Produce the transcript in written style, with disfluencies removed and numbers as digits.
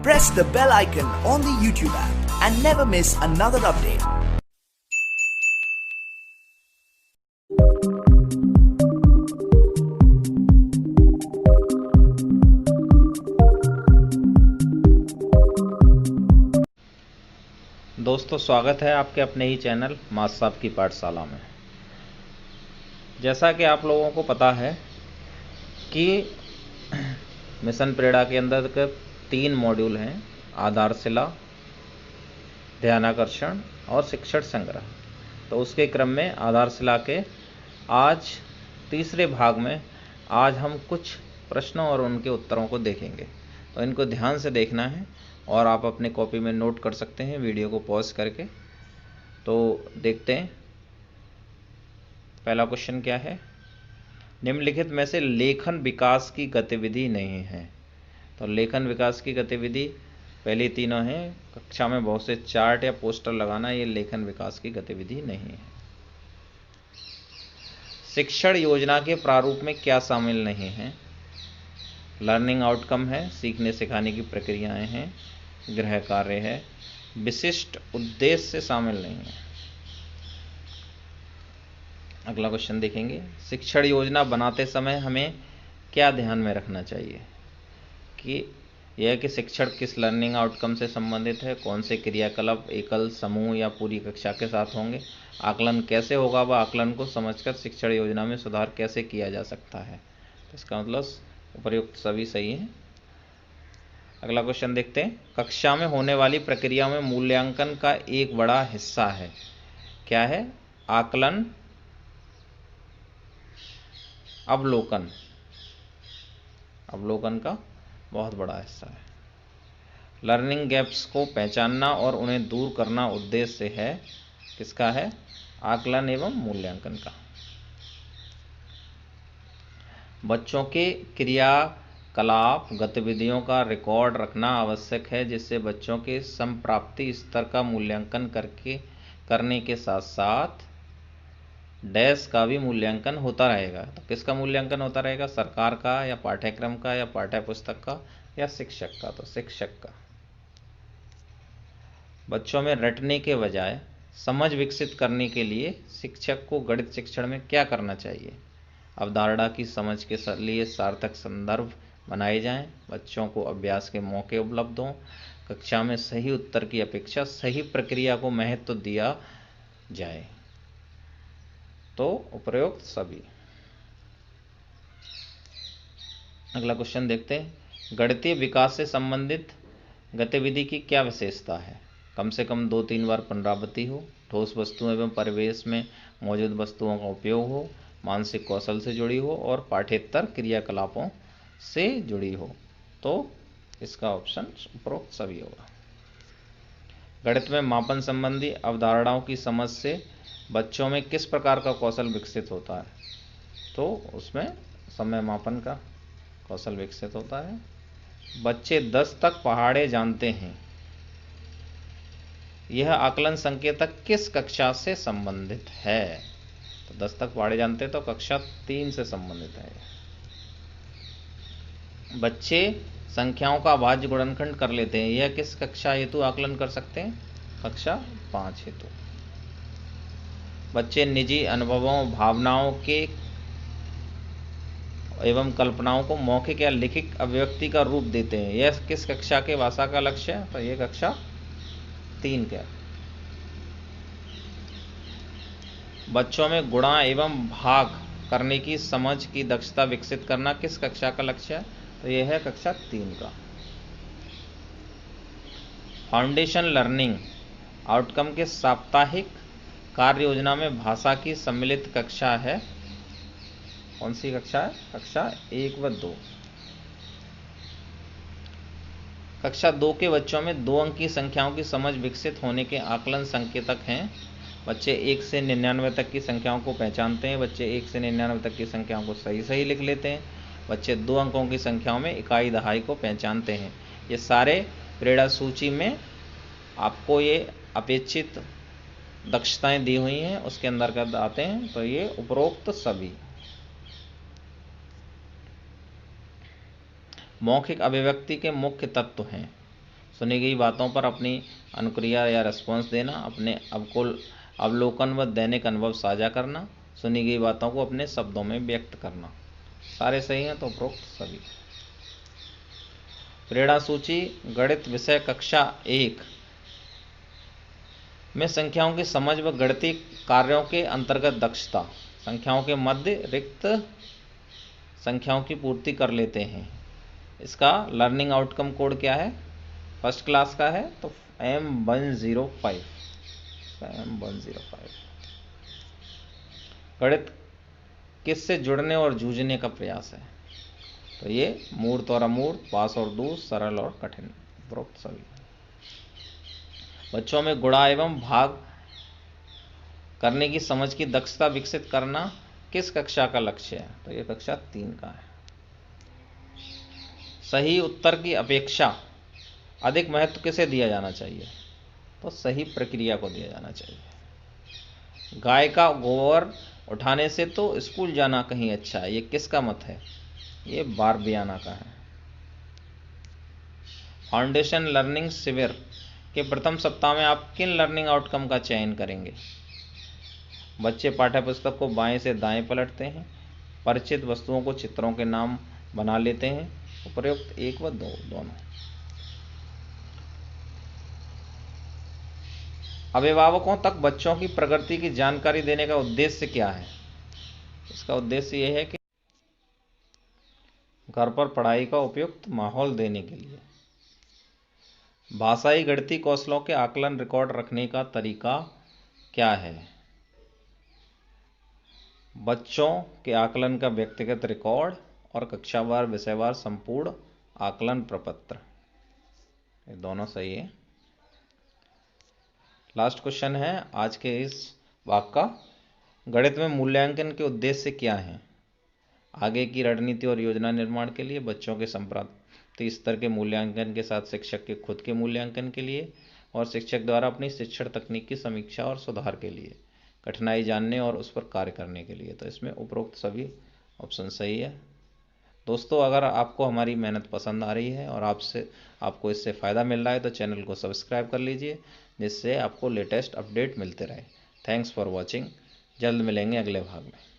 Press the bell icon on the YouTube app and never miss another update. दोस्तों, स्वागत है आपके अपने ही चैनल मास साहब की पाठशाला में। जैसा कि आप लोगों को पता है कि मिशन प्रेरणा के अंदर के 3 मॉड्यूल हैं: आधारशिला, ध्यानाकर्षण और शिक्षण संग्रह। तो उसके क्रम में आधारशिला के आज तीसरे भाग में आज हम कुछ प्रश्नों और उनके उत्तरों को देखेंगे। तो इनको ध्यान से देखना है और आप अपने कॉपी में नोट कर सकते हैं वीडियो को पॉज करके। तो देखते हैं पहला क्वेश्चन क्या है। निम्नलिखित में से लेखन विकास की गतिविधि नहीं है। तो लेखन विकास की गतिविधि पहली तीनों हैं। कक्षा में बहुत से चार्ट या पोस्टर लगाना, ये लेखन विकास की गतिविधि नहीं है। शिक्षण योजना के प्रारूप में क्या शामिल नहीं है? लर्निंग आउटकम है, सीखने सिखाने की प्रक्रियाएं हैं, गृह कार्य है, विशिष्ट उद्देश्य शामिल नहीं है। अगला क्वेश्चन देखेंगे। शिक्षण योजना बनाते समय हमें क्या ध्यान में रखना चाहिए? कि यह कि शिक्षण किस लर्निंग आउटकम से संबंधित है, कौन से क्रियाकलाप एकल, समूह या पूरी कक्षा के साथ होंगे, आकलन कैसे होगा, वह आकलन को समझकर शिक्षण योजना में सुधार कैसे किया जा सकता है। तो इसका मतलब उपर्युक्त सभी सही है। अगला क्वेश्चन देखते हैं। कक्षा में होने वाली प्रक्रिया में मूल्यांकन का एक बड़ा हिस्सा है। क्या है? आकलन, अवलोकन। अवलोकन का बहुत बड़ा हिस्सा है। लर्निंग गैप्स को पहचानना और उन्हें दूर करना उद्देश्य है किसका है? आकलन एवं मूल्यांकन का। बच्चों के क्रियाकलाप गतिविधियों का रिकॉर्ड रखना आवश्यक है, जिससे बच्चों के संप्राप्ति स्तर का मूल्यांकन करने के साथ साथ डैश का भी मूल्यांकन होता रहेगा। तो किसका मूल्यांकन होता रहेगा? सरकार का, या पाठ्यक्रम का, या पाठ्य पुस्तक का, या शिक्षक का? तो शिक्षक का। बच्चों में रटने के बजाय समझ विकसित करने के लिए शिक्षक को गणित शिक्षण में क्या करना चाहिए? अवधारणा की समझ के लिए सार्थक संदर्भ बनाए जाएं, बच्चों को अभ्यास के मौके उपलब्ध हों, कक्षा में सही उत्तर की अपेक्षा सही प्रक्रिया को महत्व दिया जाए। तो उपरोक्त सभी। अगला क्वेश्चन देखते हैं। गणितीय विकास से संबंधित गतिविधि की क्या विशेषता है? कम से कम 2-3 बार पुनरावृत्ति हो, ठोस वस्तुओं एवं परिवेश में मौजूद वस्तुओं का उपयोग हो, मानसिक कौशल से जुड़ी हो और पाठ्येतर क्रियाकलापों से जुड़ी हो। तो इसका ऑप्शन उपरोक्त सभी होगा। गणित में मापन संबंधी अवधारणाओं की समझ से बच्चों में किस प्रकार का कौशल विकसित होता है? तो उसमें समय मापन का कौशल विकसित होता है। बच्चे 10 तक पहाड़े जानते हैं, यह आकलन संकेतक किस कक्षा से संबंधित है? तो 10 तक पहाड़े जानते हैं तो कक्षा 3 से संबंधित है। बच्चे संख्याओं का अभाज्य गुणनखंड कर लेते हैं, यह किस कक्षा हेतु आकलन कर सकते हैं? कक्षा 5 हेतु। बच्चे निजी अनुभवों, भावनाओं के एवं कल्पनाओं को मौखिक या लिखित अभिव्यक्ति का रूप देते हैं, यह किस कक्षा के भाषा का लक्ष्य है? तो यह कक्षा 3 का। बच्चों में गुणा एवं भाग करने की समझ की दक्षता विकसित करना किस कक्षा का लक्ष्य है? तो यह है कक्षा 3 का। फाउंडेशन लर्निंग आउटकम के साप्ताहिक कार्य योजना में भाषा की सम्मिलित कक्षा है। कौन सी कक्षा है? कक्षा 1 व 2। कक्षा 2 के बच्चों में 2 अंक की संख्याओं की समझ विकसित होने के आकलन संकेतक हैं। बच्चे 1 से 99 तक की संख्याओं को पहचानते हैं, बच्चे 1 से 99 तक की संख्याओं को सही सही लिख लेते हैं, बच्चे 2 अंकों की संख्याओं में इकाई दहाई को पहचानते हैं। ये सारे प्रेरणा सूची में आपको ये अपेक्षित दक्षताएं दी हुई हैं, उसके अंतर्गत आते हैं। तो ये उपरोक्त सभी। मौखिक अभिव्यक्ति के मुख्य तत्व हैं। सुनी गई बातों पर अपनी अनुक्रिया या रिस्पॉन्स देना, अपने अवलोकन व दैनिक अनुभव साझा करना, सुनी गई बातों को अपने शब्दों में व्यक्त करना। सारे सही हैं तो उपरोक्त सभी। प्रेरणा सूची गणित विषय कक्षा 1 में संख्याओं की समझ व गणितीय कार्यों के अंतर्गत दक्षता, संख्याओं के मध्य रिक्त संख्याओं की पूर्ति कर लेते हैं। इसका लर्निंग आउटकम कोड क्या है? फर्स्ट क्लास का है तो M105। गणित किससे जुड़ने और जूझने का प्रयास है? तो ये मूर्त और अमूर्त, पास और दूर, सरल और कठिन, उपरोक्त सभी। बच्चों में गुणा एवं भाग करने की समझ की दक्षता विकसित करना किस कक्षा का लक्ष्य है? तो ये कक्षा 3 का है। सही उत्तर की अपेक्षा अधिक महत्व किसे दिया जाना चाहिए? तो सही प्रक्रिया को दिया जाना चाहिए। गाय का गोबर उठाने से तो स्कूल जाना कहीं अच्छा है, ये किसका मत है? ये बारबियाना का है। फाउंडेशन लर्निंग शिविर के प्रथम सप्ताह में आप किन लर्निंग आउटकम का चयन करेंगे? बच्चे पाठ्यपुस्तक को बाएं से दाएं पलटते हैं, परिचित वस्तुओं को चित्रों के नाम बना लेते हैं, उपयुक्त 1 व 2 दोनों। अभिभावकों तक बच्चों की प्रगति की जानकारी देने का उद्देश्य क्या है? इसका उद्देश्य यह है कि घर पर पढ़ाई का उपयुक्त माहौल देने के लिए। भाषाई गणितीय कौशलों के आकलन रिकॉर्ड रखने का तरीका क्या है? बच्चों के आकलन का व्यक्तिगत रिकॉर्ड और कक्षावार विषयवार संपूर्ण आकलन प्रपत्र, ये दोनों सही है। लास्ट क्वेश्चन है आज के इस भाग का, गणित में मूल्यांकन के उद्देश्य क्या हैं? आगे की रणनीति और योजना निर्माण के लिए, बच्चों के संप्राप्ति स्तर के मूल्यांकन के साथ शिक्षक के खुद के मूल्यांकन के लिए, और शिक्षक द्वारा अपनी शिक्षण तकनीक की समीक्षा और सुधार के लिए, कठिनाई जानने और उस पर कार्य करने के लिए। तो इसमें उपरोक्त सभी ऑप्शन सही है। दोस्तों, अगर आपको हमारी मेहनत पसंद आ रही है और आपको इससे फ़ायदा मिल रहा है तो चैनल को सब्सक्राइब कर लीजिए, जिससे आपको लेटेस्ट अपडेट मिलते रहे। Thanks for watching. जल्द मिलेंगे अगले भाग में।